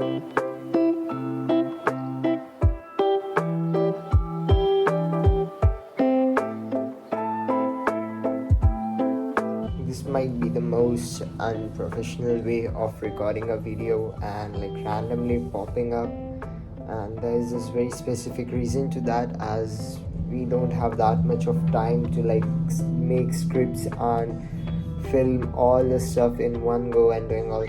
This might be the most unprofessional way of recording a video and like randomly popping up, and there is this very specific reason to that, as we don't have that much of time to like make scripts and film all the stuff in one go and doing all.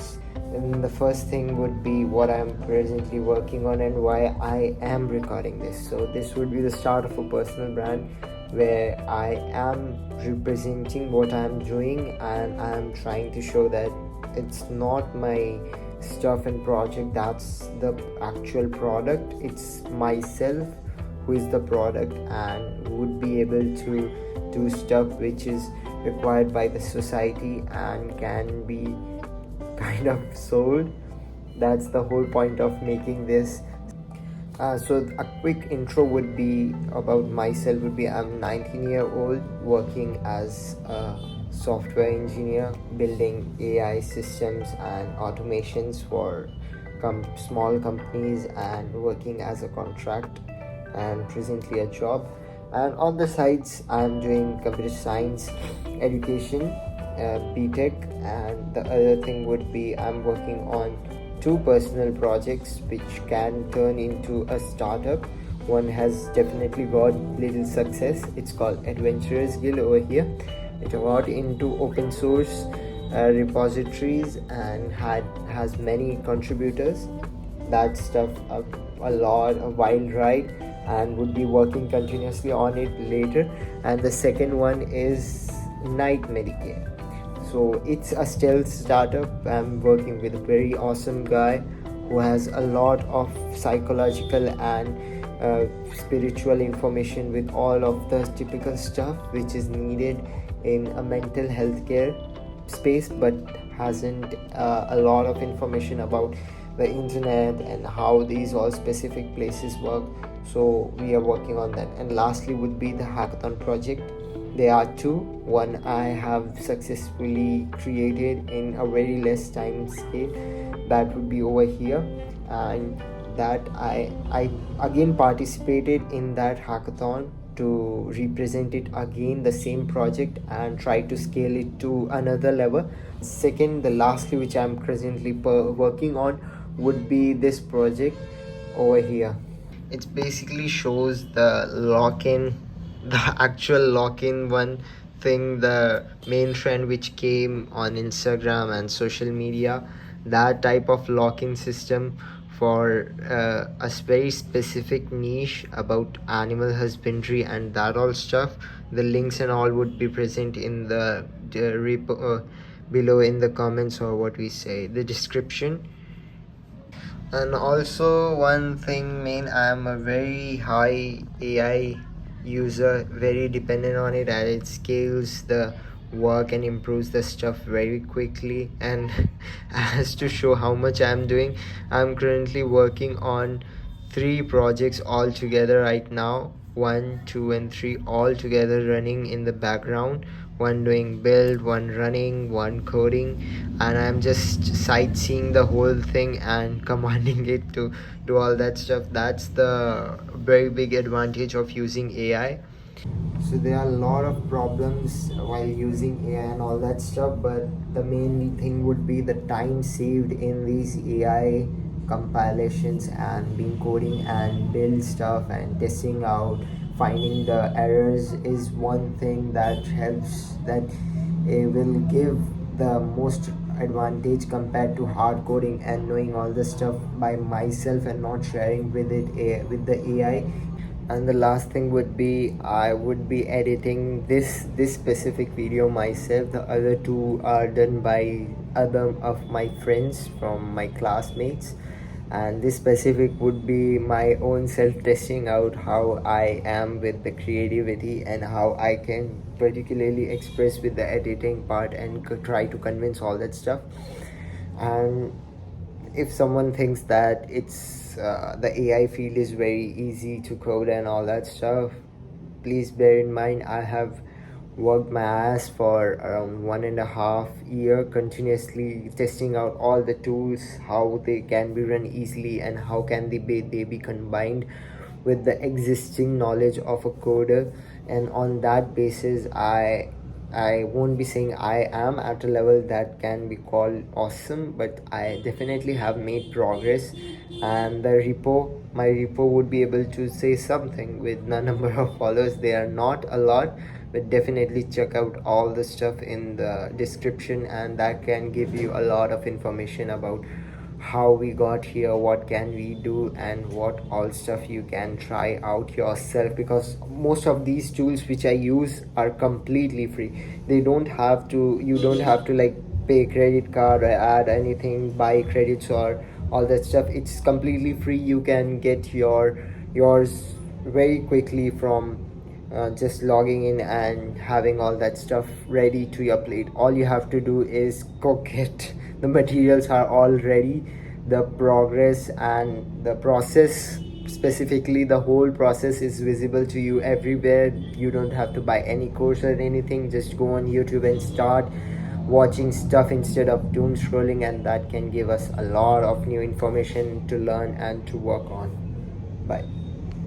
And the first thing would be what I'm presently working on and why I am recording this. So this would be the start of a personal brand where I am representing what I'm doing, and I'm trying to show that it's not my stuff and project that's the actual product. It's myself who is the product and would be able to do stuff which is required by the society and can be kind of sold. That's the whole point of making this. So a quick intro would be about myself would be I'm 19-year-old working as a software engineer, building AI systems and automations for small companies and working as a contract and presently a job. And on the sides I'm doing computer science education, BTech, and the other thing would be I'm working on 2 personal projects which can turn into a startup. One has definitely got little success. It's called Adventurers Guild over here. It got into open source repositories and has many contributors. That stuff a wild ride, and would be working continuously on it later. And the second one is Knight Medicare. So it's a stealth startup. I'm working with a very awesome guy who has a lot of psychological and spiritual information with all of the typical stuff which is needed in a mental health care space, but hasn't a lot of information about the internet and how these all specific places work. So we are working on that. And lastly would be the hackathon project. There are 2. One I have successfully created in a very less time scale. That would be over here, and that I again participated in that hackathon to represent it again, the same project, and try to scale it to another level. Second, the lastly which I'm presently working on would be this project over here. It basically shows the lock-in, the actual lock-in one thing, the main trend which came on Instagram and social media, that type of lock-in system for a very specific niche about animal husbandry and that all stuff. The links and all would be present in the repo below in the comments, or what we say, the description. And also one thing main, I am a very high AI user, very dependent on it, and it scales the work and improves the stuff very quickly. And as to show how much I'm doing, I'm currently working on 3 projects all together right now. 1, 2 and 3 all together running in the background. One doing build, one running, one coding, and I'm just sightseeing the whole thing and commanding it to do all that stuff. That's the very big advantage of using AI. So there are a lot of problems while using AI and all that stuff, but the main thing would be the time saved in these AI compilations and being coding and build stuff and testing out, finding the errors is one thing that helps, that will give the most advantage compared to hard coding and knowing all the stuff by myself and not sharing with it with the AI. And the last thing would be I would be editing this specific video myself. The other 2 are done by other of my friends from my classmates, and this specific would be my own self-testing out how I am with the creativity and how I can particularly express with the editing part and try to convince all that stuff. And if someone thinks that it's the AI field is very easy to code and all that stuff, please bear in mind I have worked my ass for around 1.5 year continuously testing out all the tools, how they can be run easily and how can they be combined with the existing knowledge of a coder. And on that basis, I won't be saying I am at a level that can be called awesome, but I definitely have made progress. And my repo would be able to say something with the number of followers. They are not a lot, but definitely check out all the stuff in the description, and that can give you a lot of information about how we got here, what can we do, and what all stuff you can try out yourself, because most of these tools which I use are completely free. You don't have to like pay credit card or add anything, buy credits or all that stuff. It's completely free. You can get yours very quickly from just logging in and having all that stuff ready to your plate. All you have to do is cook it. The materials are all ready. The progress and the process, specifically the whole process, is visible to you everywhere. You don't have to buy any course or anything. Just go on YouTube and start watching stuff instead of doom scrolling, and that can give us a lot of new information to learn and to work on. Bye.